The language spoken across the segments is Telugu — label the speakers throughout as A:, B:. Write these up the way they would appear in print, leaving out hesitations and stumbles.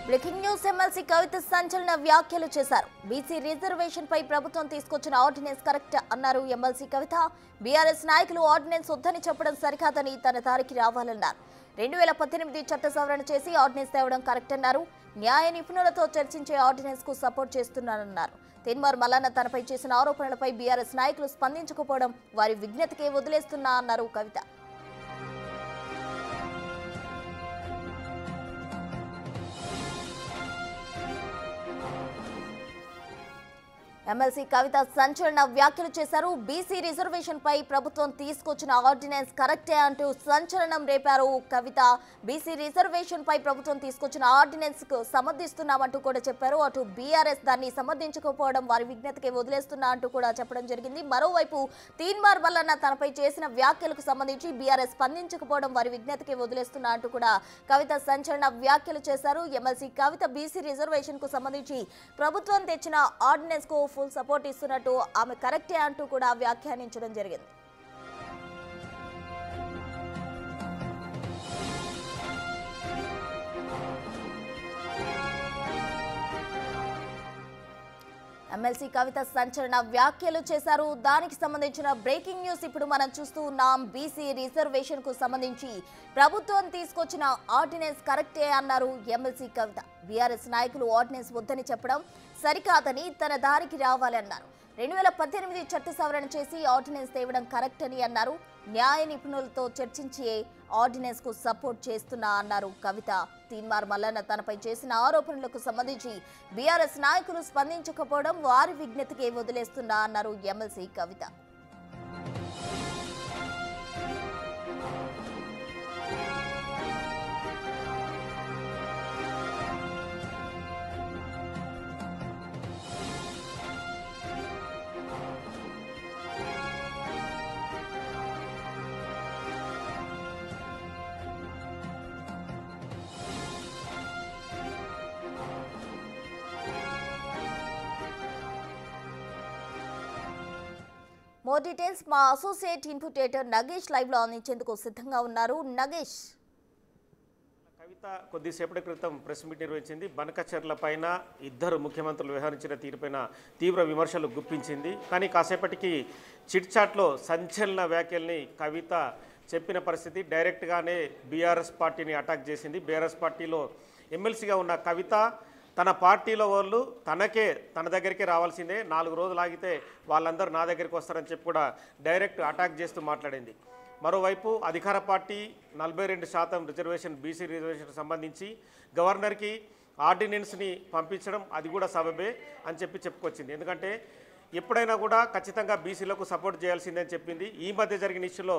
A: బ్రేకింగ్ న్యూస్ ఎమ్మెల్సీ కవిత సంచలన వ్యాఖ్యలు చేశారు. బీసీ రిజర్వేషన్ పై ప్రభుత్వం తీసుకొచ్చిన ఆర్డినెన్స్ కరెక్ట్ అన్నారు ఎమ్మెల్సీ కవిత. బీఆర్ఎస్ నాయకులు ఆర్డినెన్స్ వద్దని చెప్పడం సరికాదని తన దారికి రావాలన్నారు. 2018 చట్ట సవరణ చేసి ఆర్డినెన్స్ తేవడం కరెక్ట్ అన్నారు. న్యాయ నిపుణులతో చర్చించే ఆర్డినెన్స్ కు సపోర్ట్ చేస్తున్నారన్నారు. తీన్మార్ మల్లన్న తనపై చేసిన ఆరోపణలపై బీఆర్ఎస్ నాయకులు స్పందించకపోవడం వారి విజ్ఞతకే వదిలేస్తున్నా అన్నారు కవిత. ఎమ్మెల్సీ కవిత సంచలన వ్యాఖ్యలు చేశారు. బీసీ రిజర్వేషన్ పై ప్రభుత్వం తీసుకొచ్చిన ఆర్డినెన్స్ కరెక్టే అంటూ సంచలనం రేపారు కవిత. బీసీ రిజర్వేషన్ పై ప్రభుత్వం తీసుకొచ్చిన ఆర్డినెన్స్ కు సమర్థిస్తున్నామంటూ కూడా చెప్పారు. అటు బీఆర్ఎస్ దాన్ని సమర్థించకపోవడం వారి విజ్ఞతకే వదిలేస్తున్నా అంటూ కూడా చెప్పడం జరిగింది. మరోవైపు తీన్మార్ మల్లన్న తనపై చేసిన వ్యాఖ్యలకు సంబంధించి బీఆర్ఎస్ స్పందించకపోవడం వారి విజ్ఞతకే వదిలేస్తున్నా అంటూ కూడా కవిత సంచలన వ్యాఖ్యలు చేశారు. ఎమ్మెల్సీ కవిత బీసీ రిజర్వేషన్ కు సంబంధించి ప్రభుత్వం తెచ్చిన ఆర్డినెన్స్ కు ఫుల్ సపోర్ట్ ఇస్తున్నట్టు ఆమె కరెక్టే అంటూ కూడా వ్యాఖ్యానించడం జరిగింది. ఎమ్మెల్సీ కవిత సంచలన వ్యాఖ్యలు చేశారు. దానికి సంబంధించిన బ్రేకింగ్ న్యూస్ ఇప్పుడు మనం చూస్తూ ఉన్నాం. బీసీ రిజర్వేషన్ కు సంబంధించి ప్రభుత్వం తీసుకొచ్చిన ఆర్డినెన్స్ కరెక్టే అన్నారు ఎమ్మెల్సీ కవిత. బీఆర్ఎస్ నాయకులు ఆర్డినెన్స్ వద్దని చెప్పడం సరికాదని తన దారికి రావాలన్నారు. 2018 చట్ట సవరణ చేసి ఆర్డినెన్స్ తేవడం కరెక్ట్ అని అన్నారు. న్యాయ నిపుణులతో చర్చించే ఆర్డినెన్స్ కు సపోర్ట్ చేస్తున్నా అన్నారు కవిత. తీన్మార్ మల్లన్న తనపై చేసిన ఆరోపణలకు సంబంధించి బీఆర్ఎస్ నాయకులు స్పందించకపోవడం వారి విజ్ఞతకే వదిలేస్తున్నా అన్నారు ఎమ్మెల్సీ కవిత. మోర్ డీటెయిల్స్ మా అసోసియేట్ ఇన్పుటేటర్ నగేష్ లైవ్ లో అందించేందుకు సిద్ధంగా ఉన్నారు. నగేష్,
B: కవిత కొద్దిసేపటి క్రితం ప్రెస్ మీట్ నిర్వహించింది. బనకచర్ల పైన ఇద్దరు ముఖ్యమంత్రులు వ్యవహరించిన తీరుపైన తీవ్ర విమర్శలు గుప్పించింది. కానీ కాసేపటికి చిట్ చాట్లో సంచలన వ్యాఖ్యల్ని కవిత చెప్పిన పరిస్థితి. డైరెక్ట్గానే బీఆర్ఎస్ పార్టీని అటాక్ చేసింది. బీఆర్ఎస్ పార్టీలో ఎమ్మెల్సీగా ఉన్న కవిత తన పార్టీలో వాళ్ళు తన దగ్గరికి రావాల్సిందే, 4 రోజులు ఆగితే వాళ్ళందరూ నా దగ్గరికి వస్తారని చెప్పి కూడా డైరెక్ట్ అటాక్ చేస్తూ మాట్లాడింది. మరోవైపు అధికార పార్టీ 42% రిజర్వేషన్ బీసీ రిజర్వేషన్ సంబంధించి గవర్నర్కి ఆర్డినెన్స్ని పంపించడం అది కూడా సబబే అని చెప్పుకొచ్చింది. ఎందుకంటే ఎప్పుడైనా కూడా ఖచ్చితంగా బీసీలకు సపోర్ట్ చేయాల్సిందని చెప్పింది. ఈ మధ్య జరిగిన ఇష్యూలో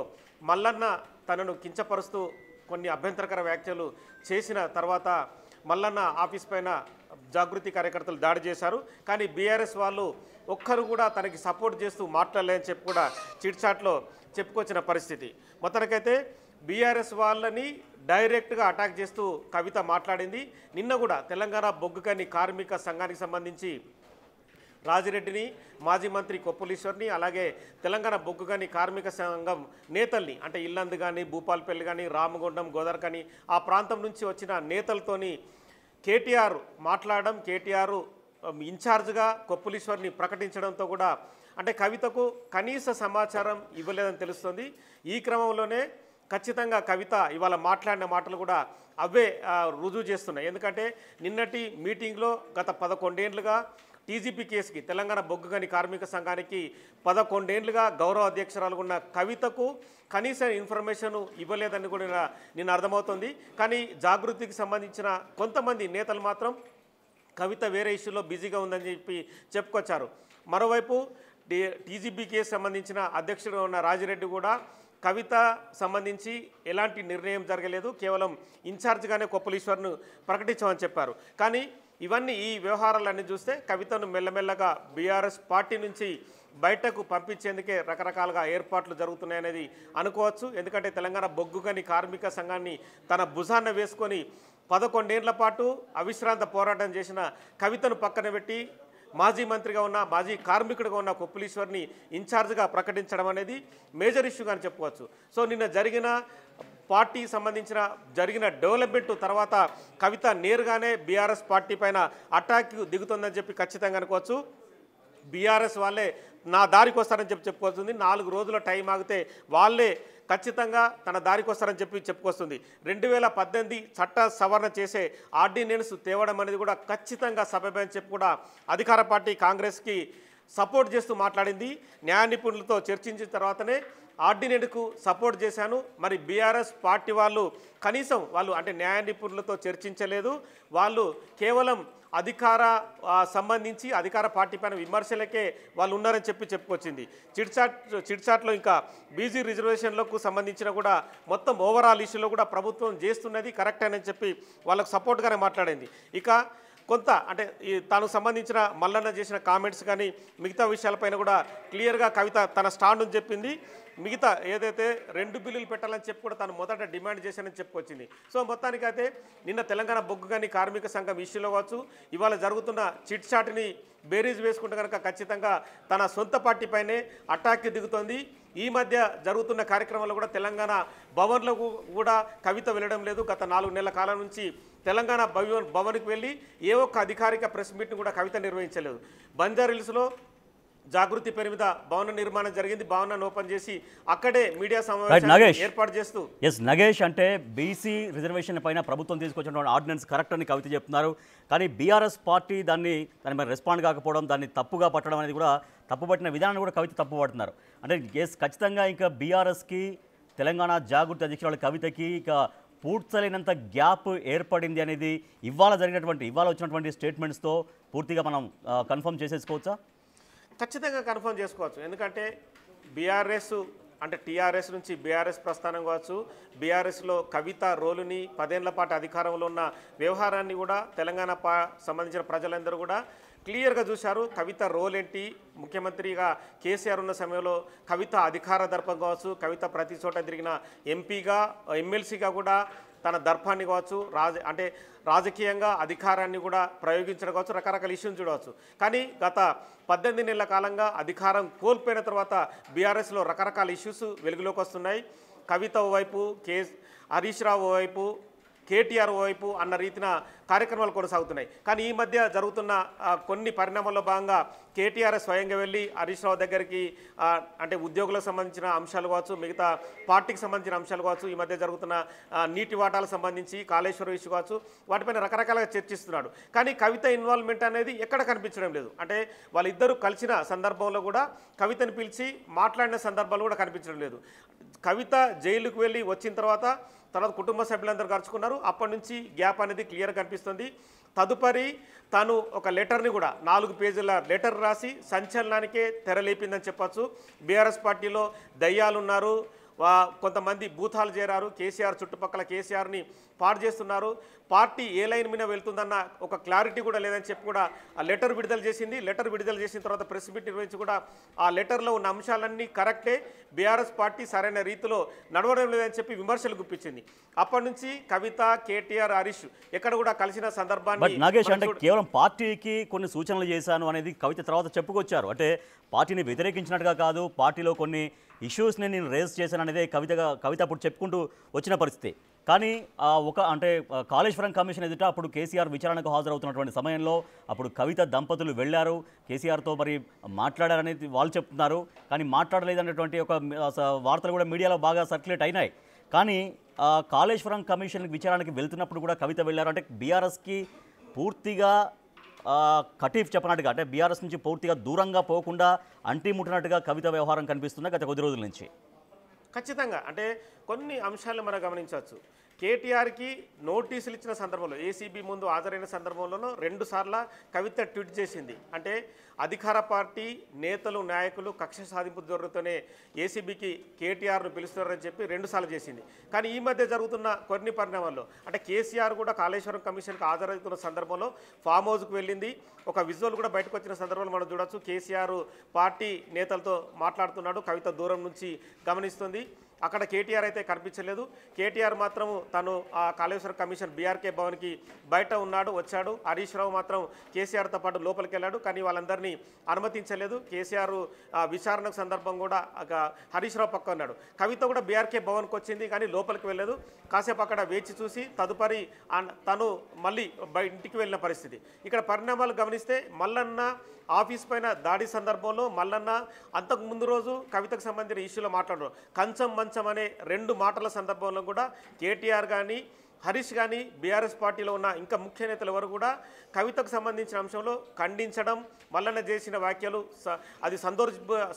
B: మల్లన్న తనను కించపరుస్తూ కొన్ని అభ్యంతరకర వ్యాఖ్యలు చేసిన తర్వాత మల్లన్న ఆఫీస్ పైన జాగృతి కార్యకర్తలు దాడి చేశారు. కానీ బీఆర్ఎస్ వాళ్ళు ఒక్కరు కూడా తనకి సపోర్ట్ చేస్తూ మాట్లాడలేదని చెప్పి కూడా చిట్ చాట్లో చెప్పుకొచ్చిన పరిస్థితి. మొత్తానికైతే బీఆర్ఎస్ వాళ్ళని డైరెక్ట్గా అటాక్ చేస్తూ కవిత మాట్లాడింది. నిన్న కూడా తెలంగాణ బొగ్గుగని కార్మిక సంఘానికి సంబంధించి రాజిరెడ్డిని, మాజీ మంత్రి కొప్పులీశ్వర్ని, అలాగే తెలంగాణ బొగ్గుగని కార్మిక సంఘం నేతల్ని అంటే ఇల్లందు కానీ, భూపాల్పల్లి కానీ, రామగుండం, గోదర్కని ఆ ప్రాంతం నుంచి వచ్చిన నేతలతోని కేటీఆర్ మాట్లాడడం, కేటీఆర్ ఇన్ఛార్జ్గా కొప్పులీశ్వర్ని ప్రకటించడంతో కూడా అంటే కవితకు కనీస సమాచారం ఇవ్వలేదని తెలుస్తుంది. ఈ క్రమంలోనే ఖచ్చితంగా కవిత ఇవాళ మాట్లాడిన మాటలు కూడా అవే రుజువు చేస్తున్నాయి. ఎందుకంటే నిన్నటి మీటింగ్లో గత 11 ఏళ్లుగా టీజీపీ కేసుకి తెలంగాణ బొగ్గుగని కార్మిక సంఘానికి 11 ఏళ్లుగా గౌరవ అధ్యక్షురాలు ఉన్న కవితకు కనీస ఇన్ఫర్మేషన్ ఇవ్వలేదని కూడా నేను అర్థమవుతుంది. కానీ జాగృతికి సంబంధించిన కొంతమంది నేతలు మాత్రం కవిత వేరే ఇష్యూలో బిజీగా ఉందని చెప్పి చెప్పుకొచ్చారు. మరోవైపు టీజీపీ కేసు సంబంధించిన అధ్యక్షుడు ఉన్న రాజిరెడ్డి కూడా కవిత సంబంధించి ఎలాంటి నిర్ణయం జరగలేదు, కేవలం ఇన్ఛార్జ్గానే కొప్పులీశ్వర్ను ప్రకటించామని చెప్పారు. కానీ ఈ వ్యవహారాలన్నీ చూస్తే కవితను మెల్లమెల్లగా బీఆర్ఎస్ పార్టీ నుంచి బయటకు పంపించేందుకే రకరకాలుగా ఏర్పాట్లు జరుగుతున్నాయనేది అనుకోవచ్చు. ఎందుకంటే తెలంగాణ బొగ్గుగని కార్మిక సంఘాన్ని తన భుజాన వేసుకొని 11 ఏళ్ల పాటు అవిశ్రాంత పోరాటం చేసిన కవితను పక్కన పెట్టి మాజీ మంత్రిగా ఉన్న మాజీ కార్మికుడిగా ఉన్న కొప్పులీశ్వర్ని ఇన్ఛార్జ్గా ప్రకటించడం అనేది మేజర్ ఇష్యూగా చెప్పుకోవచ్చు. సో నిన్న జరిగిన పార్టీకి సంబంధించిన జరిగిన డెవలప్మెంట్ తర్వాత కవిత నేరుగానే బీఆర్ఎస్ పార్టీ పైన అటాక్ దిగుతుందని చెప్పి ఖచ్చితంగా అనుకోవచ్చు. బీఆర్ఎస్ వాళ్ళే నా దారికి వస్తారని చెప్పుకొస్తుంది. 4 రోజుల టైం ఆగితే వాళ్ళే ఖచ్చితంగా తన దారికి వస్తారని చెప్పుకొస్తుంది. 2018 చట్ట సవరణ చేసే ఆర్డినెన్స్ తేవడం అనేది కూడా ఖచ్చితంగా సబబని చెప్పి కూడా అధికార పార్టీ కాంగ్రెస్కి సపోర్ట్ చేస్తూ మాట్లాడింది. న్యాయ నిపుణులతో చర్చించిన తర్వాతనే ఆర్డినెన్స్కు సపోర్ట్ చేశాను. మరి బీఆర్ఎస్ పార్టీ వాళ్ళు కనీసం వాళ్ళు అంటే న్యాయ నిపుణులతో చర్చించలేదు. వాళ్ళు కేవలం సంబంధించి అధికార పార్టీ పైన విమర్శలకే వాళ్ళు ఉన్నారని చెప్పుకొచ్చింది. చిట్చాట్లో ఇంకా బీసీ రిజర్వేషన్లకు సంబంధించిన కూడా మొత్తం ఓవరాల్ ఇష్యూలో కూడా ప్రభుత్వం చేస్తున్నది కరెక్ట్ అని చెప్పి వాళ్ళకు సపోర్ట్గానే మాట్లాడింది. ఇక కొంత అంటే తాను సంబంధించిన మల్లన్న చేసిన కామెంట్స్ కానీ మిగతా విషయాలపైన కూడా క్లియర్గా కవిత తన స్టాండ్ని చెప్పింది. మిగతా ఏదైతే 2 బిల్లులు పెట్టాలని చెప్పి కూడా తాను మొదట డిమాండ్ చేశానని చెప్పుకొచ్చింది. సో మొత్తానికైతే నిన్న తెలంగాణ బొగ్గు కానీ కార్మిక సంఘం ఇష్యూలో కావచ్చు, ఇవాళ జరుగుతున్న చిట్ చాట్ని బేరీజ్ వేసుకుంటే కనుక ఖచ్చితంగా తన సొంత పార్టీ పైనే అటాక్కి దిగుతోంది. ఈ మధ్య జరుగుతున్న కార్యక్రమాల్లో కూడా తెలంగాణ భవన్లకు కూడా కవిత వెళ్ళడం లేదు. గత 4 నెలల కాలం నుంచి తెలంగాణ భవన్కి వెళ్ళి ఏ ఒక్క అధికారిక ప్రెస్ మీట్ని కూడా కవిత నిర్వహించలేదు. బంజారాహిల్స్లో జాగృతి పేరు మీద భవన నిర్మాణం జరిగింది. భవనాన్ని ఓపెన్ చేసి అక్కడే మీడియా సమావేశం ఏర్పాటు చేస్తూ
C: నగేష్ అంటే బీసీ రిజర్వేషన్ పైన ప్రభుత్వం తీసుకొచ్చినటువంటి ఆర్డినెన్స్ కరెక్ట్ అని కవిత చెప్తున్నారు. కానీ బీఆర్ఎస్ పార్టీ దాని మీద రెస్పాండ్ కాకపోవడం, దాన్ని తప్పుగా పట్టడం అనేది కూడా తప్పుపట్టిన విధానాన్ని కూడా కవిత తప్పుపడుతున్నారు. అంటే ఖచ్చితంగా ఇంకా బీఆర్ఎస్కి తెలంగాణ జాగృతి అధ్యక్షురాలు కవితకి ఇక పూడ్చలేనంత గ్యాప్ ఏర్పడింది అనేది ఇవాళ వచ్చినటువంటి స్టేట్మెంట్స్తో పూర్తిగా మనం కన్ఫర్మ్ చేసేసుకోవచ్చా?
B: ఖచ్చితంగా కన్ఫర్మ్ చేసుకోవచ్చు. ఎందుకంటే బీఆర్ఎస్ అంటే టీఆర్ఎస్ నుంచి బీఆర్ఎస్ ప్రస్థానం కావచ్చు, బీఆర్ఎస్లో కవిత రోలుని 10 ఏళ్ల పాటు అధికారంలో ఉన్న వ్యవహారాన్ని కూడా తెలంగాణ సంబంధించిన ప్రజలందరూ కూడా క్లియర్గా చూశారు. కవిత రోల్ ఏంటి, ముఖ్యమంత్రిగా కేసీఆర్ ఉన్న సమయంలో కవిత అధికార దర్పం కావచ్చు, కవిత ప్రతి చోట తిరిగిన ఎంపీగా ఎమ్మెల్సీగా కూడా తన దర్పాన్ని కావచ్చు, రాజకీయంగా అధికారాన్ని కూడా ప్రయోగించడం కావచ్చు, రకరకాల ఇష్యూని చూడవచ్చు. కానీ గత 18 నెలల కాలంగా అధికారం కోల్పోయిన తర్వాత బీఆర్ఎస్లో రకరకాల ఇష్యూస్ వెలుగులోకి వస్తున్నాయి. కవిత ఓవైపు, హరీష్ రావు ఓవైపు, కేటీఆర్ వైపు అన్న రీతిన కార్యక్రమాలు కొనసాగుతున్నాయి. కానీ ఈ మధ్య జరుగుతున్న కొన్ని పరిణామాల్లో భాగంగా కేటీఆర్ స్వయంగా వెళ్ళి హరీష్ రావు దగ్గరికి అంటే ఉద్యోగులకు సంబంధించిన అంశాలు కావచ్చు, మిగతా పార్టీకి సంబంధించిన అంశాలు కావచ్చు, ఈ మధ్య జరుగుతున్న నీటి వాటాలకు సంబంధించి కాళేశ్వరం ఇష్యూ కావచ్చు, వాటిపైన రకరకాలుగా చర్చిస్తున్నాడు. కానీ కవిత ఇన్వాల్వ్మెంట్ అనేది ఎక్కడ కనిపించడం లేదు. అంటే వాళ్ళిద్దరూ కలిసిన సందర్భంలో కూడా కవితను పిలిచి మాట్లాడిన సందర్భాలు కూడా కనిపించడం లేదు. కవిత జైలుకు వెళ్ళి వచ్చిన తర్వాత కుటుంబ సభ్యులందరూ గడుచుకున్నారు. అప్పటి నుంచి గ్యాప్ అనేది క్లియర్ కనిపిస్తుంది. తదుపరి తాను ఒక లెటర్ని కూడా 4 పేజీల లెటర్ రాసి సంచలనానికే తెరలేపిందని చెప్పచ్చు. బీఆర్ఎస్ పార్టీలో దయ్యాలున్నారు, కొంతమంది భూతాలు చేరారు, కేసీఆర్ చుట్టుపక్కల కేసీఆర్ని పాడు చేస్తున్నారు, పార్టీ ఏ లైన్ మీద వెళ్తుందన్న ఒక క్లారిటీ కూడా లేదని చెప్పి కూడా ఆ లెటర్ విడుదల చేసింది. లెటర్ విడుదల చేసిన తర్వాత ప్రెస్ మీట్ నిర్వహించి కూడా ఆ లెటర్లో ఉన్న అంశాలన్నీ కరెక్టే, బీఆర్ఎస్ పార్టీ సరైన రీతిలో నడవడం లేదని చెప్పి విమర్శలు గుప్పించింది. అప్పటి నుంచి కవిత, కేటీఆర్, హరీష్ ఎక్కడ కూడా కలిసిన సందర్భాన్ని
C: నాగేష్ అంటే కేవలం పార్టీకి కొన్ని సూచనలు చేశాను అనేది కవిత తర్వాత చెప్పుకొచ్చారు. అంటే పార్టీని వ్యతిరేకించినట్టుగా కాదు, పార్టీలో కొన్ని ఇష్యూస్ని నేను రేజ్ చేశాను అనేది కవిత అప్పుడు చెప్పుకుంటూ వచ్చిన పరిస్థితి. కానీ కాళేశ్వరం కమిషన్ ఎదుట అప్పుడు కేసీఆర్ విచారణకు హాజరవుతున్నటువంటి సమయంలో అప్పుడు కవిత దంపతులు వెళ్ళారు, కేసీఆర్తో మరి మాట్లాడారనేది వాళ్ళు చెప్తున్నారు. కానీ మాట్లాడలేదన్నటువంటి ఒక వార్తలు కూడా మీడియాలో బాగా సర్క్యులేట్ అయినాయి. కానీ కాళేశ్వరం కమిషన్ విచారణకి వెళ్తున్నప్పుడు కూడా కవిత వెళ్ళారు. అంటే బీఆర్ఎస్కి పూర్తిగా కటీఫ్ చెప్పినట్టుగా, అంటే బీఆర్ఎస్ నుంచి పూర్తిగా దూరంగా పోకుండా అంటిముట్టినట్టుగా కవిత వ్యవహారం కనిపిస్తుంది గత కొద్ది రోజుల నుంచి.
B: ఖచ్చితంగా అంటే కొన్ని అంశాలను మనం గమనించవచ్చు. కేటీఆర్కి నోటీసులు ఇచ్చిన సందర్భంలో, ఏసీబీ ముందు హాజరైన సందర్భంలోనూ 2 సార్లు కవిత ట్వీట్ చేసింది. అంటే అధికార పార్టీ నేతలు, నాయకులు కక్ష సాధింపు ధోరణితోనే ఏసీబీకి కేటీఆర్ను పిలుస్తున్నారని చెప్పి 2 సార్లు చేసింది. కానీ ఈ మధ్య జరుగుతున్న కొన్ని పరిణామాల్లో అంటే కేసీఆర్ కూడా కాళేశ్వరం కమిషన్కి హాజరవుతున్న సందర్భంలో ఫామ్ హౌస్కు వెళ్ళింది. ఒక విజువల్ కూడా బయటకు వచ్చిన సందర్భంలో మనం చూడొచ్చు. కేసీఆర్ పార్టీ నేతలతో మాట్లాడుతున్నాడు, కవిత దూరం నుంచి గమనిస్తుంది. అక్కడ కేటీఆర్ అయితే కనిపించలేదు. కేటీఆర్ మాత్రం తను ఆ కాళేశ్వరం కమిషన్ బీఆర్కే భవన్కి బయట ఉన్నాడు, వచ్చాడు. హరీష్ రావు మాత్రం కేసీఆర్తో పాటు లోపలికి వెళ్ళాడు, కానీ వాళ్ళందరినీ అనుమతించలేదు. కేసీఆర్ విచారణ సందర్భం కూడా హరీష్ రావు పక్క ఉన్నాడు. కవిత కూడా బీఆర్కే భవన్కి వచ్చింది, కానీ లోపలికి వెళ్ళలేదు. కాసేపు అక్కడ వేచి చూసి తదుపరి తను మళ్ళీ ఇంటికి వెళ్ళిన పరిస్థితి. ఇక్కడ పరిణామాలు గమనిస్తే మల్లన్న ఆఫీస్ పైన దాడి సందర్భంలో మల్లన్న అంతకు ముందు రోజు కవితకు సంబంధించిన ఇష్యూలో మాట్లాడారు. కంచం మంచం అనే 2 మాటల సందర్భంలో కూడా కేటీఆర్ కానీ హరీష్ కానీ బీఆర్ఎస్ పార్టీలో ఉన్న ఇంకా ముఖ్య నేతలు ఎవరు కూడా కవితకు సంబంధించిన అంశంలో ఖండించడం, మల్లన్న చేసిన వ్యాఖ్యలు అది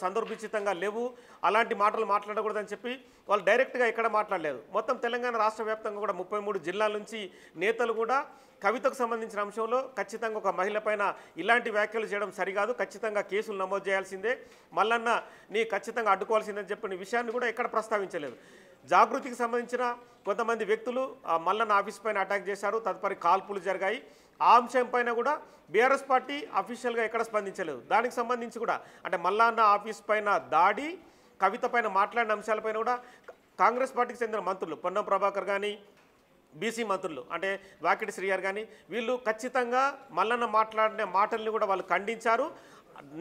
B: సందర్భిచితంగా లేవు, అలాంటి మాటలు మాట్లాడకూడదని చెప్పి వాళ్ళు డైరెక్ట్గా ఎక్కడ మాట్లాడలేదు. మొత్తం తెలంగాణ రాష్ట్ర వ్యాప్తంగా కూడా 33 జిల్లాల నుంచి నేతలు కూడా కవితకు సంబంధించిన అంశంలో ఖచ్చితంగా ఒక మహిళ పైన ఇలాంటి వ్యాఖ్యలు చేయడం సరికాదు, ఖచ్చితంగా కేసులు నమోదు చేయాల్సిందే, మల్లన్న నీ ఖచ్చితంగా అడ్డుకోవాల్సిందని చెప్పిన విషయాన్ని కూడా ఎక్కడ ప్రస్తావించలేదు. జాగృతికి సంబంధించిన కొంతమంది వ్యక్తులు మల్లన్న ఆఫీస్ పైన అటాక్ చేశారు, తదుపరి కాల్పులు జరిగాయి. ఆ అంశం పైన కూడా బీఆర్ఎస్ పార్టీ అఫీషియల్గా ఎక్కడ స్పందించలేదు. దానికి సంబంధించి కూడా అంటే మల్లన్న ఆఫీస్ పైన దాడి, కవిత పైన మాట్లాడిన అంశాలపైన కూడా కాంగ్రెస్ పార్టీకి చెందిన మంత్రులు పొన్నం ప్రభాకర్ కానీ బీసీ మంత్రులు అంటే వాకిటి శ్రీగారు కానీ వీళ్ళు ఖచ్చితంగా మల్లన్న మాట్లాడిన మాటల్ని కూడా వాళ్ళు ఖండించారు.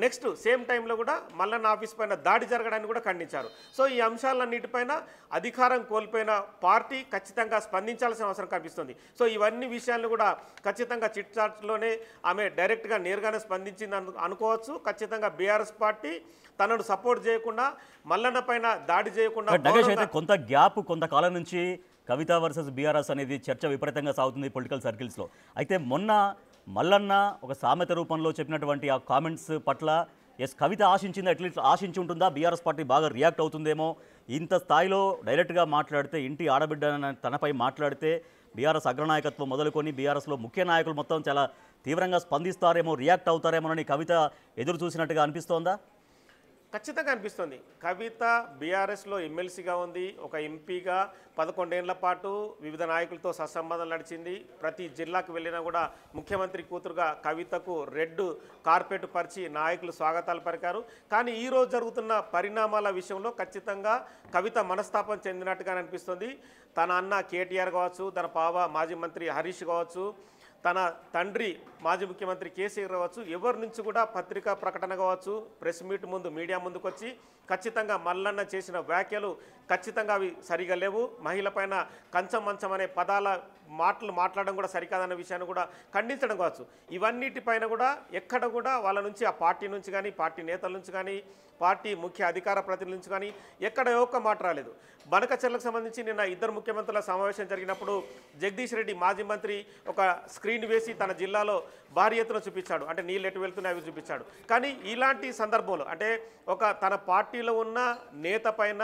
B: నెక్స్ట్ సేమ్ టైంలో కూడా మల్లన్న ఆఫీస్ పైన దాడి జరగడాన్ని కూడా ఖండించారు. సో ఈ అంశాలన్నిటిపైన అధికారం కోల్పోయిన పార్టీ ఖచ్చితంగా స్పందించాల్సిన అవసరం కనిపిస్తుంది. సో ఇవన్నీ విషయాలను కూడా ఖచ్చితంగా చిట్ చాట్లోనే ఆమె డైరెక్ట్గా నేరుగానే స్పందించింది అనుకోవచ్చు. ఖచ్చితంగా బీఆర్ఎస్ పార్టీ తనను సపోర్ట్ చేయకుండా మల్లన్న పైన దాడి చేయకుండా
C: అయితే కొంత గ్యాప్ కొంతకాలం నుంచి కవిత వర్సెస్ బీఆర్ఎస్ అనేది చర్చ విపరీతంగా సాగుతుంది పొలిటికల్ సర్కిల్స్లో. అయితే మొన్న మల్లన్న ఒక సామెత రూపంలో చెప్పినటువంటి ఆ కామెంట్స్ పట్ల కవిత ఆశించింది, అట్లీస్ట్ ఆశించి ఉంటుందా, బీఆర్ఎస్ పార్టీ బాగా రియాక్ట్ అవుతుందేమో, ఇంత స్థాయిలో డైరెక్ట్గా మాట్లాడితే, ఇంటి ఆడబిడ్డ తనపై మాట్లాడితే బీఆర్ఎస్ అగ్రనాయకత్వం మొదలుకొని బీఆర్ఎస్లో ముఖ్య నాయకులు మొత్తం చాలా తీవ్రంగా స్పందిస్తారేమో, రియాక్ట్ అవుతారేమోనని కవిత ఎదురు చూసినట్టుగా అనిపిస్తోందా?
B: ఖచ్చితంగా అనిపిస్తుంది. కవిత బీఆర్ఎస్లో ఎమ్మెల్సీగా ఉంది, ఒక ఎంపీగా 11 ఏళ్ల పాటు వివిధ నాయకులతో సత్సంబంధాలు నడిచింది. ప్రతి జిల్లాకు వెళ్ళినా కూడా ముఖ్యమంత్రి కూతురుగా కవితకు రెడ్ కార్పెట్ పరిచి నాయకులు స్వాగతాలు పలికారు. కానీ ఈరోజు జరుగుతున్న పరిణామాల విషయంలో ఖచ్చితంగా కవిత మనస్తాపం చెందినట్టుగా అనిపిస్తుంది. తన అన్న కేటీఆర్ కావచ్చు, తన పావ మాజీ మంత్రి హరీష్ కావచ్చు, తన తండ్రి మాజీ ముఖ్యమంత్రి కేసీఆర్ కావచ్చు, ఎవరి నుంచి కూడా పత్రికా ప్రకటన కావచ్చు, ప్రెస్ మీట్ ముందు మీడియా ముందుకు వచ్చి ఖచ్చితంగా మల్లన్న చేసిన వ్యాఖ్యలు ఖచ్చితంగా అవి సరిగా లేవు, మహిళ పైన కంచం మంచం అనే మాటలు మాట్లాడడం కూడా సరికాదన్న విషయాన్ని కూడా ఖండించడం కావచ్చు. ఇవన్నిటిపైన కూడా ఎక్కడ కూడా వాళ్ళ నుంచి ఆ పార్టీ నుంచి కానీ, పార్టీ నేతల నుంచి కానీ, పార్టీ ముఖ్య అధికార ప్రతినిధుల నుంచి కానీ ఎక్కడ ఒక్క మాట రాలేదు. బనకచెర్లకు సంబంధించి నిన్న 2 ముఖ్యమంత్రుల సమావేశం జరిగినప్పుడు జగదీష్ రెడ్డి మాజీ మంత్రి ఒక స్క్రీన్ వేసి తన జిల్లాలో భారీ ఎత్తున చూపించాడు, అంటే నీళ్ళు ఎటు వెళ్తున్నాయి అవి చూపించాడు. కానీ ఇలాంటి సందర్భంలో అంటే తన పార్టీలో ఉన్న నేత పైన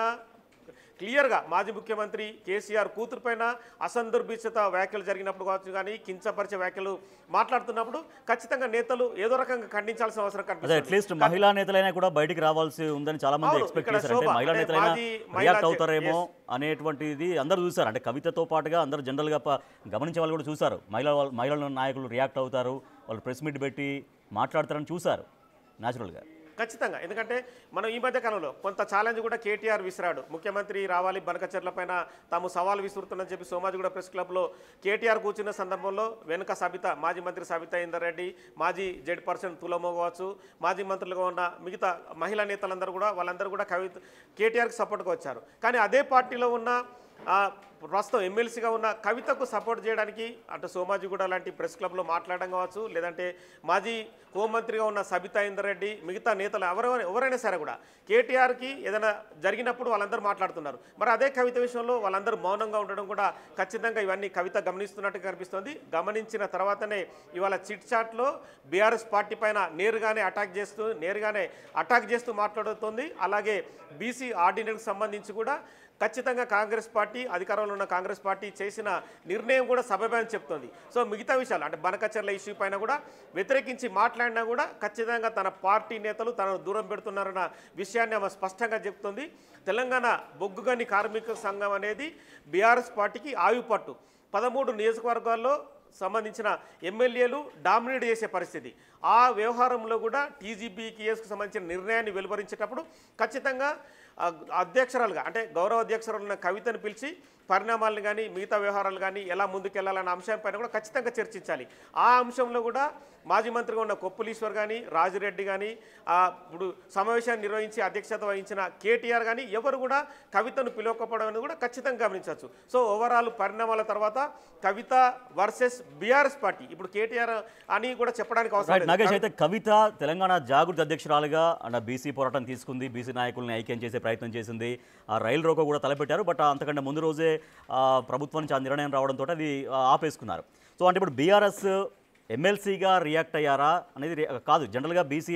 B: క్లియర్గా మాజీ ముఖ్యమంత్రి కేసీఆర్ కూతురు పైన అసందర్భిత వ్యాఖ్యలు జరిగినప్పుడు కావచ్చు, కానీ కించపరిచే వ్యాఖ్యలు మాట్లాడుతున్నప్పుడు ఖచ్చితంగా నేతలు ఏదో రకంగా ఖండించాల్సిన అవసరం కనిపిస్తుంది.
C: అట్లీస్ట్ మహిళా నేతలైనా కూడా బయటికి రావాల్సి ఉందని చాలా మంది ఎక్స్పెక్ట్ చేశారు. అంటే మహిళా నేతలైనా రియాక్ట్ అవుతారేమో అనేటువంటిది అందరూ చూసారు. అంటే కవితతో పాటుగా అందరూ జనరల్గా గమనించే వాళ్ళు కూడా చూసారు. మహిళల నాయకులు రియాక్ట్ అవుతారు, వాళ్ళు ప్రెస్ మీట్ పెట్టి మాట్లాడతారని చూసారు న్యాచురల్గా.
B: ఖచ్చితంగా, ఎందుకంటే మనం ఈ మధ్య కాలంలో కొంత ఛాలెంజ్ కూడా కేటీఆర్ విసిరాడు. ముఖ్యమంత్రి రావాలి, బనకచెర్ల పైన తాము సవాల్ విసురుతుందని చెప్పి సోమాజిగూడ ప్రెస్ క్లబ్లో కేటీఆర్ కూర్చున్న సందర్భంలో వెనుక మాజీ మంత్రి సబితా ఇందర్ రెడ్డి, మాజీ జెడ్ పర్సన్ తులమో కావచ్చు, మాజీ మంత్రులుగా ఉన్న మిగతా మహిళా నేతలందరూ కూడా వాళ్ళందరూ కూడా కేటీఆర్కి సపోర్ట్గా వచ్చారు. కానీ అదే పార్టీలో ఉన్న ప్రస్తుతం ఎమ్మెల్సీగా ఉన్న కవితకు సపోర్ట్ చేయడానికి అటు సోమాజిగూడ లాంటి ప్రెస్ క్లబ్లో మాట్లాడడం కావచ్చు, లేదంటే మాజీ హోంమంత్రిగా ఉన్న సబితా ఇందర్ రెడ్డి, మిగతా నేతలు ఎవరైనా సరే కూడా కేటీఆర్కి ఏదైనా జరిగినప్పుడు వాళ్ళందరూ మాట్లాడుతున్నారు. మరి అదే కవిత విషయంలో వాళ్ళందరూ మౌనంగా ఉండడం కూడా ఖచ్చితంగా ఇవన్నీ కవిత గమనిస్తున్నట్టు కనిపిస్తుంది. గమనించిన తర్వాతనే ఇవాళ చిట్ చాట్లో బీఆర్ఎస్ పార్టీ పైన నేరుగానే అటాక్ చేస్తూ మాట్లాడుతుంది. అలాగే బీసీ ఆర్డినెన్స్ సంబంధించి కూడా ఖచ్చితంగా కాంగ్రెస్ పార్టీ, అధికారంలో ఉన్న కాంగ్రెస్ పార్టీ చేసిన నిర్ణయం కూడా సబబని చెప్తుంది. సో మిగతా విషయాలు అంటే బనకచెర్ల ఇష్యూ పైన కూడా వ్యతిరేకించి మాట్లాడినా కూడా ఖచ్చితంగా తన పార్టీ నేతలు తనను దూరం పెడుతున్నారన్న విషయాన్ని ఆమె స్పష్టంగా చెప్తుంది. తెలంగాణ బొగ్గుగని కార్మిక సంఘం అనేది బీఆర్ఎస్ పార్టీకి ఆయుపట్టు. 13 నియోజకవర్గాల్లో సంబంధించిన ఎమ్మెల్యేలు డామినేట్ చేసే పరిస్థితి. ఆ వ్యవహారంలో కూడా టీజీబీ కేసుకు సంబంధించిన నిర్ణయాన్ని వెలువరించేటప్పుడు ఖచ్చితంగా అధ్యక్షురాలుగా అంటే గౌరవ అధ్యక్షురాలు ఉన్న కవితను పిలిచి పరిణామాలను కానీ మిగతా వ్యవహారాలు కానీ ఎలా ముందుకెళ్లాలన్న అంశంపైన కూడా ఖచ్చితంగా చర్చించాలి. ఆ అంశంలో కూడా మాజీ మంత్రిగా ఉన్న కొప్పులీశ్వర్ కానీ రాజిరెడ్డి కానీ ఇప్పుడు సమావేశాన్ని నిర్వహించి అధ్యక్షత వహించిన కేటీఆర్ కానీ ఎవరు కూడా కవితను పిలవకపోవడం అనేది కూడా ఖచ్చితంగా గమనించవచ్చు. సో ఓవరాల్ పరిణామాల తర్వాత కవిత వర్సెస్ బీఆర్ఎస్ పార్టీ ఇప్పుడు కేటీఆర్ అని కూడా చెప్పడానికి అవసరం లేదు.
C: నాగేష్, అయితే కవిత తెలంగాణ జాగృతి అధ్యక్షురాలుగా బీసీ పోరాటం తీసుకుంది, బీసీ నాయకుల్ని ఐక్యం చేసే ప్రయత్నం చేసింది, ఆ రైలు రోకో కూడా తలపెట్టారు. బట్ అంతకంటే ముందు రోజే ప్రభుత్వం నుంచి ఆ నిర్ణయం రావడంతో అది ఆపేసుకున్నారు. సో అంటే ఇప్పుడు బీఆర్ఎస్ ఎమ్మెల్సీగా రియాక్ట్ అయ్యారా అనేది కాదు, జనరల్గా బీసీ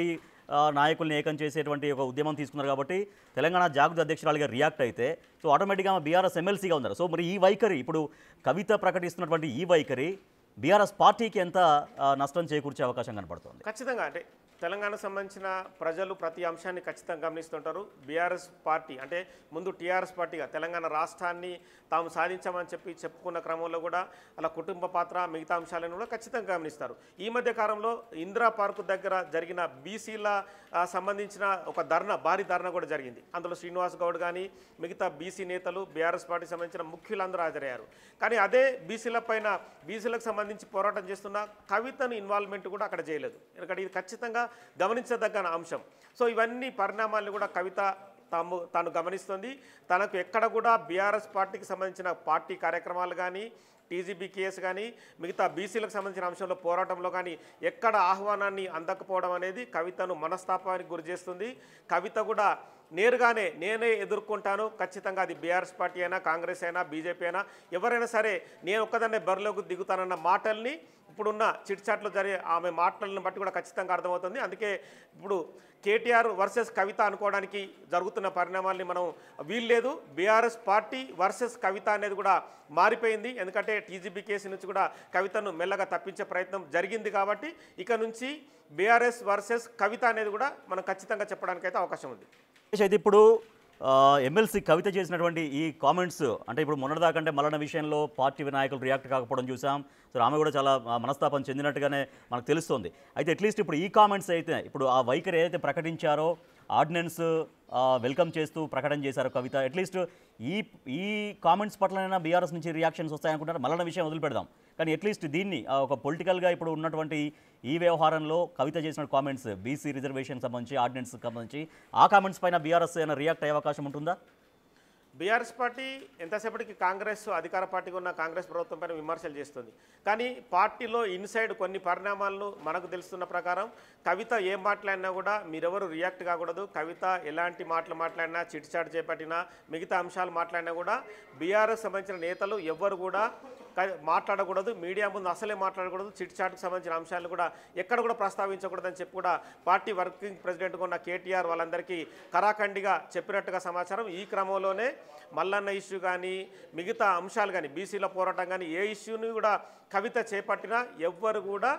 C: నాయకుల్ని ఏకం చేసేటువంటి ఒక ఉద్యమం తీసుకున్నారు కాబట్టి తెలంగాణ జాగృతి అధ్యక్షురాలుగా రియాక్ట్ అయితే సో ఆటోమేటిక్గా బీఆర్ఎస్ ఎమ్మెల్సీగా ఉన్నారు. సో మరి ఈ వైఖరి ఇప్పుడు కవిత ప్రకటిస్తున్నటువంటి ఈ వైఖరి బీఆర్ఎస్ పార్టీకి ఎంత నష్టం చేకూర్చే అవకాశం కనపడుతుంది?
B: ఖచ్చితంగా అంటే తెలంగాణకు సంబంధించిన ప్రజలు ప్రతి అంశాన్ని ఖచ్చితంగా గమనిస్తుంటారు. బీఆర్ఎస్ పార్టీ అంటే ముందు టీఆర్ఎస్ పార్టీగా తెలంగాణ రాష్ట్రాన్ని తాము సాధించామని చెప్పుకున్న క్రమంలో కూడా అలా కుటుంబ పాత్ర మిగతా అంశాలను కూడా ఖచ్చితంగా గమనిస్తారు. ఈ మధ్య కాలంలో ఇందిరా పార్కు దగ్గర జరిగిన బీసీల సంబంధించిన ఒక భారీ ధర్నా కూడా జరిగింది. అందులో శ్రీనివాస్ గౌడ్ కానీ మిగతా బీసీ నేతలు బీఆర్ఎస్ పార్టీకి సంబంధించిన ముఖ్యులందరూ హాజరయ్యారు. కానీ అదే బీసీలకు సంబంధించి పోరాటం చేస్తున్న కవితను ఇన్వాల్వ్మెంట్ కూడా అక్కడ చేయలేదు. ఎందుకంటే ఇది ఖచ్చితంగా గమనించదగ్గ అంశం. సో ఇవన్నీ పరిణామాలను కూడా కవిత తాను గమనిస్తుంది. తనకు ఎక్కడ కూడా బీఆర్ఎస్ పార్టీకి సంబంధించిన పార్టీ కార్యక్రమాలు కానీ టీజీబీ కేసు కానీ మిగతా బీసీలకు సంబంధించిన అంశంలో పోరాటంలో కానీ ఎక్కడ ఆహ్వానాన్ని అందకపోవడం అనేది కవితను మనస్తాపానికి గురి చేస్తుంది. కవిత కూడా నేరుగానే నేనే ఎదుర్కొంటాను, ఖచ్చితంగా అది బీఆర్ఎస్ పార్టీ అయినా కాంగ్రెస్ అయినా బీజేపీ అయినా ఎవరైనా సరే నేను ఒక్కదాన్నే బరిలోకి దిగుతానన్న మాటల్ని ఇప్పుడున్న చిట్చాట్లో జరిగే ఆమె మాటలను బట్టి కూడా ఖచ్చితంగా అర్థమవుతుంది. అందుకే ఇప్పుడు కేటీఆర్ వర్సెస్ కవిత అనుకోవడానికి జరుగుతున్న పరిణామాల్ని మనం వీల్లేదు. బీఆర్ఎస్ పార్టీ వర్సెస్ కవిత అనేది కూడా మారిపోయింది. ఎందుకంటే టీజీబీ కేసు నుంచి కూడా కవితను మెల్లగా తప్పించే ప్రయత్నం జరిగింది కాబట్టి ఇక నుంచి బీఆర్ఎస్ వర్సెస్ కవిత అనేది కూడా మనం ఖచ్చితంగా చెప్పడానికైతే అవకాశం ఉంది.
C: అయితే ఇప్పుడు ఎమ్మెల్సీ కవిత చేసినటువంటి ఈ కామెంట్స్ అంటే ఇప్పుడు మొన్నటిదాకంటే మల్లన్న విషయంలో పార్టీ నాయకులు రియాక్ట్ కాకపోవడం చూసాం. సో ఆమె కూడా చాలా మనస్తాపం చెందినట్టుగానే మనకు తెలుస్తుంది. అయితే అట్లీస్ట్ ఇప్పుడు ఈ కామెంట్స్ అయితే ఇప్పుడు ఆ వైఖరి ఏదైతే ప్రకటించారో ఆర్డినెన్స్ వెల్కమ్ చేస్తూ ప్రకటన చేశారు కవిత, అట్లీస్ట్ ఈ కామెంట్స్ పట్లనైనా బీఆర్ఎస్ నుంచి రియాక్షన్స్ వస్తాయనుకుంటారు. మల్లన్న విషయం వదిలిపెడదాం, కానీ అట్లీస్ట్ దీన్ని ఒక పొలిటికల్గా ఇప్పుడు ఉన్నటువంటి ఈ వ్యవహారంలో కవిత చేసిన కామెంట్స్ బీసీ రిజర్వేషన్ సంబంధించి ఆర్డినెన్స్ సంబంధించి ఆ కామెంట్స్ పైన బీఆర్ఎస్ అయినా రియాక్ట్ అయ్యే అవకాశం ఉంటుందా?
B: బీఆర్ఎస్ పార్టీ ఎంతసేపటికి కాంగ్రెస్ అధికార పార్టీగా ఉన్న కాంగ్రెస్ ప్రభుత్వం పైన విమర్శలు చేస్తుంది. కానీ పార్టీలో ఇన్సైడ్ కొన్ని పరిణామాలను మనకు తెలుస్తున్న ప్రకారం కవిత ఏం మాట్లాడినా కూడా మీరెవరు రియాక్ట్ కాకూడదు. కవిత ఎలాంటి మాటలు మాట్లాడినా చిట్చాట్ చేపట్టినా మిగతా అంశాలు మాట్లాడినా కూడా బీఆర్ఎస్ సంబంధించిన నేతలు ఎవ్వరు కూడా మాట్లాడకూడదు, మీడియా ముందు అసలే మాట్లాడకూడదు, చిట్చాట్కు సంబంధించిన అంశాలను కూడా ఎక్కడ కూడా ప్రస్తావించకూడదని చెప్పి కూడా పార్టీ వర్కింగ్ ప్రెసిడెంట్గా ఉన్న కేటీఆర్ వాళ్ళందరికీ కరాఖండిగా చెప్పినట్టుగా సమాచారం. ఈ క్రమంలోనే మల్లన్న ఇష్యూ కానీ మిగతా అంశాలు కానీ బీసీల పోరాటం కానీ ఏ ఇష్యూని కూడా కవిత చేపట్టినా ఎవ్వరు కూడా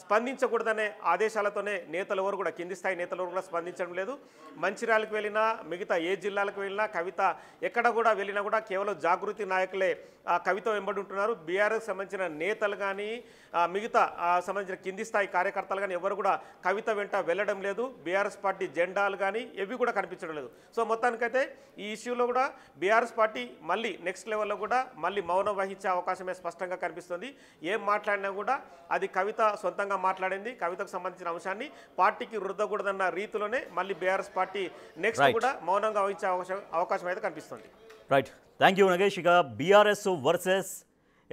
B: స్పందించకూడదనే ఆదేశాలతోనే నేతలు ఎవరు కూడా కింది స్థాయి నేతలు ఎవరు కూడా స్పందించడం లేదు. మంచిర్యాలకు వెళ్ళినా మిగతా ఏ జిల్లాలకు వెళ్ళినా కవిత ఎక్కడ కూడా వెళ్ళినా కూడా కేవలం జాగృతి నాయకులే కవిత వెంబడి ఉంటున్నారు. బీఆర్ఎస్ సంబంధించిన నేతలు కానీ మిగతా సంబంధించిన కింది స్థాయి కార్యకర్తలు కానీ ఎవరు కూడా కవిత వెంట వెళ్ళడం లేదు. బీఆర్ఎస్ పార్టీ జెండాలు కానీ ఎవి కూడా కనిపించడం లేదు. సో మొత్తానికైతే ఈ ఇష్యూలో కూడా బీఆర్ఎస్ పార్టీ మళ్ళీ నెక్స్ట్ లెవెల్లో కూడా మళ్ళీ మౌనం వహించే అవకాశమే స్పష్టంగా కనిపిస్తుంది. ఏం మాట్లాడినా కూడా అది కవిత సొంతంగా మాట్లాడింది, కవితకు సంబంధించిన అంశాన్ని పార్టీకి రుద్దకూడదన్న రీతిలోనే మళ్ళీ బీఆర్ఎస్ పార్టీ నెక్స్ట్ కూడా మౌనంగా వహించే అవకాశం అయితే కనిపిస్తుంది.
C: Right, thank you Nagesh. ఇక బీఆర్ఎస్ వర్సెస్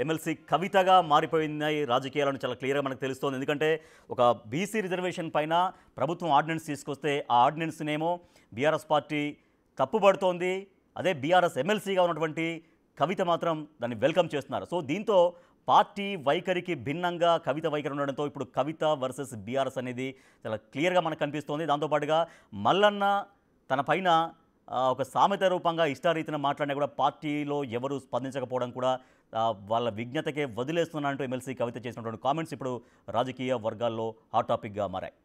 C: ఎమ్మెల్సీ కవితగా మారిపోయింది రాజకీయాలను చాలా క్లియర్గా మనకు తెలుస్తోంది. ఎందుకంటే ఒక బీసీ రిజర్వేషన్ పైన ప్రభుత్వం ఆర్డినెన్స్ తీసుకొస్తే ఆ ఆర్డినెన్స్నేమో బీఆర్ఎస్ పార్టీ తప్పుపడుతోంది. అదే బీఆర్ఎస్ ఎమ్మెల్సీగా ఉన్నటువంటి కవిత మాత్రం దాన్ని వెల్కమ్ చేస్తున్నారు. సో దీంతో పార్టీ వైఖరికి భిన్నంగా కవిత వైఖరి ఉండడంతో ఇప్పుడు కవిత వర్సెస్ బీఆర్ఎస్ అనేది చాలా క్లియర్గా మనకు కనిపిస్తోంది. దాంతోపాటుగా మల్లన్న తన పైన ఒక సామెత రూపంగా ఇష్టారీతిన మాట్లాడినా కూడా పార్టీలో ఎవరు స్పందించకపోవడం కూడా వాళ్ళ విజ్ఞతకే వదిలేస్తున్నట్టు ఎమ్మెల్సీ కవిత చేసినటువంటి కామెంట్స్ ఇప్పుడు రాజకీయ వర్గాల్లో హాట్ టాపిక్గా మారాయి.